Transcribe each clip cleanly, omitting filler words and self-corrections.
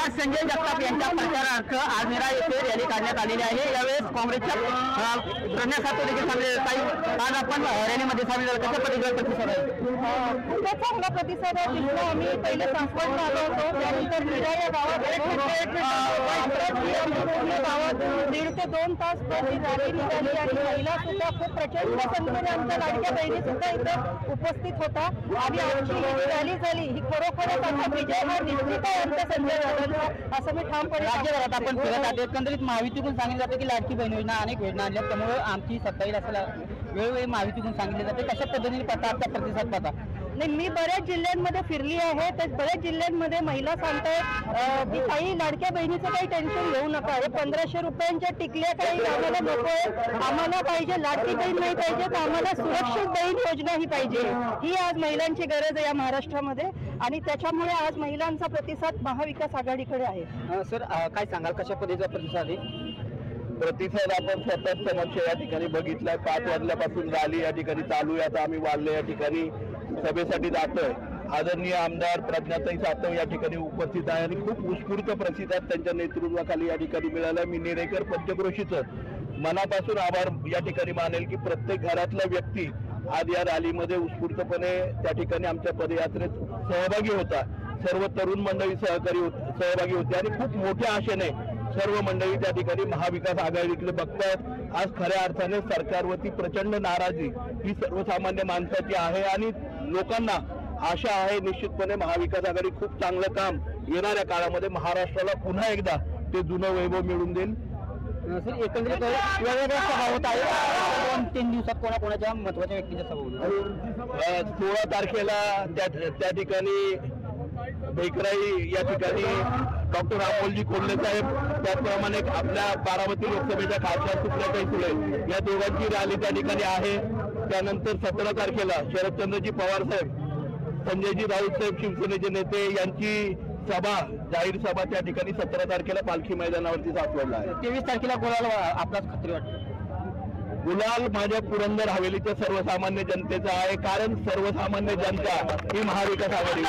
संजय जगताप यांच्या प्रचारार्थ आज नेरा येथे रॅली काढण्यात आलेली आहे। यावेळेस काँग्रेसच्या प्रज्ञा सातव देखील सामील आहेत। आज आपण रॅलीमध्ये सामील झाला, कशा पद्धतीचा प्रतिसाद आहे? खूपच चांगला प्रतिसाद आहे। तिथं आम्ही पहिले सासवडला आलो होतो, त्यानंतर मीरा या गावात गावात 1.5 ते 2 तास प्रति रॅली निघाली आणि महिला सुद्धा खूप प्रचंड संख्येने आमच्या लाडक्या बहिणी सुद्धा इथे उपस्थित होता आणि आमची ही रॅली झाली ही खरोखरच आमचा विजय हा निश्चित आहे आमच्या संजय गावांचा, असं मी ठामपणे राज्यभरात आपण फिरत आहोत। एकंदरीत महायुतीतून सांगितलं जातं की लाडकी बहीण योजना अनेक योजना आणल्या, त्यामुळे आमची सत्ता येईल असं वेळोवेळी महायुतीतून सांगितले जाते। कशा पद्धतीने आजचा प्रतिसाद पाहता? नाही, मी बऱ्याच जिल्ह्यांमध्ये फिरली आहे, तर बऱ्याच जिल्ह्यांमध्ये महिला सांगतायत की काही लाडक्या बहिणीचं काही टेन्शन घेऊ नका, हे 1500 रुपयांच्या टिकल्या काही आम्हाला नको आहे, आम्हाला पाहिजे लाडकी बहीण नाही पाहिजे, तर आम्हाला सुरक्षित बहीण योजना ही पाहिजे। ही आज महिलांची गरज आहे या महाराष्ट्रामध्ये आणि त्याच्यामुळे आज महिलांचा प्रतिसाद महाविकास आघाडीकडे आहे। सर काय सांगाल, कशा पद्धतीचा प्रतिसाद आहे? प्रतिसाद आपण स्वतः समक्ष या ठिकाणी बघितला। 5 वाजल्यापासून रॅली या ठिकाणी चालू आहे। आता आम्ही वाल्ले या ठिकाणी सभेसाठी जातोय। आदरणीय आमदार प्रज्ञाताई सातव या ठिकाणी उपस्थित आहे आणि खूप उत्स्फूर्त प्रतिसाद त्यांच्या नेतृत्वाखाली या ठिकाणी मिळाला। मी नेरेकर पंचक्रोशीचं मनापासून आभार या ठिकाणी मानेल की प्रत्येक घरातला व्यक्ती आज या रॅलीमध्ये उत्स्फूर्तपणे त्या ठिकाणी आमच्या पदयात्रेत सहभागी होता। सर्व तरुण मंडळी सहभागी होते आणि खूप मोठ्या आशेने सर्व मंडळी त्या ठिकाणी महाविकास आघाडीकडे बघतात। आज खऱ्या अर्थाने सरकारवरती प्रचंड नाराजी ही सर्वसामान्य माणसाची आहे आणि लोकांना आशा आहे निश्चितपणे महाविकास आघाडी खूप चांगलं काम येणाऱ्या काळामध्ये महाराष्ट्राला पुन्हा एकदा ते जुनं वैभव मिळवून देईल। सर एकंदरीत वेगवेगळ्या सभा होत आहे, 2-3 दिवसात कोणाकोणाच्या महत्वाच्या व्यक्तीच्या सभा होईल? 16 तारखेला त्या ठिकाणी भेकराई या ठिकाणी डॉक्टर अमोलजी कोल्हे साहेब, त्याचप्रमाणे आपल्या बारामती लोकसभेच्या खासदार सुप्रियाताई सुळे या दोघांची रॅली त्या ठिकाणी आहे। त्यानंतर 17 तारखेला शरदचंद्रजी पवार साहेब, संजयजी राऊत साहेब शिवसेनेचे नेते यांची सभा, जाहीर सभा त्या ठिकाणी 17 तारखेला पालखी मैदानावरती सासवडला आहे। 23 तारखेला गुलाल आपलाच खात्री वाटते? गुलाल माझ्या पुरंदर हवेलीच्या सर्वसामान्य जनतेचा आहे, कारण सर्वसामान्य जनता ही महाविकास आघाडी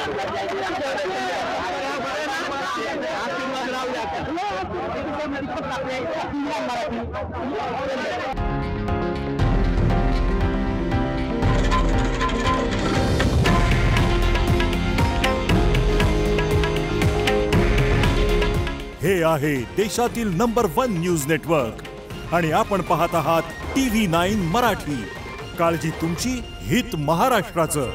हे आहे देशातील नंबर 1 न्यूज नेटवर्क आणि आपण पाहत आहात TV9 मराठी। काळजी तुमची, हित महाराष्ट्राचं।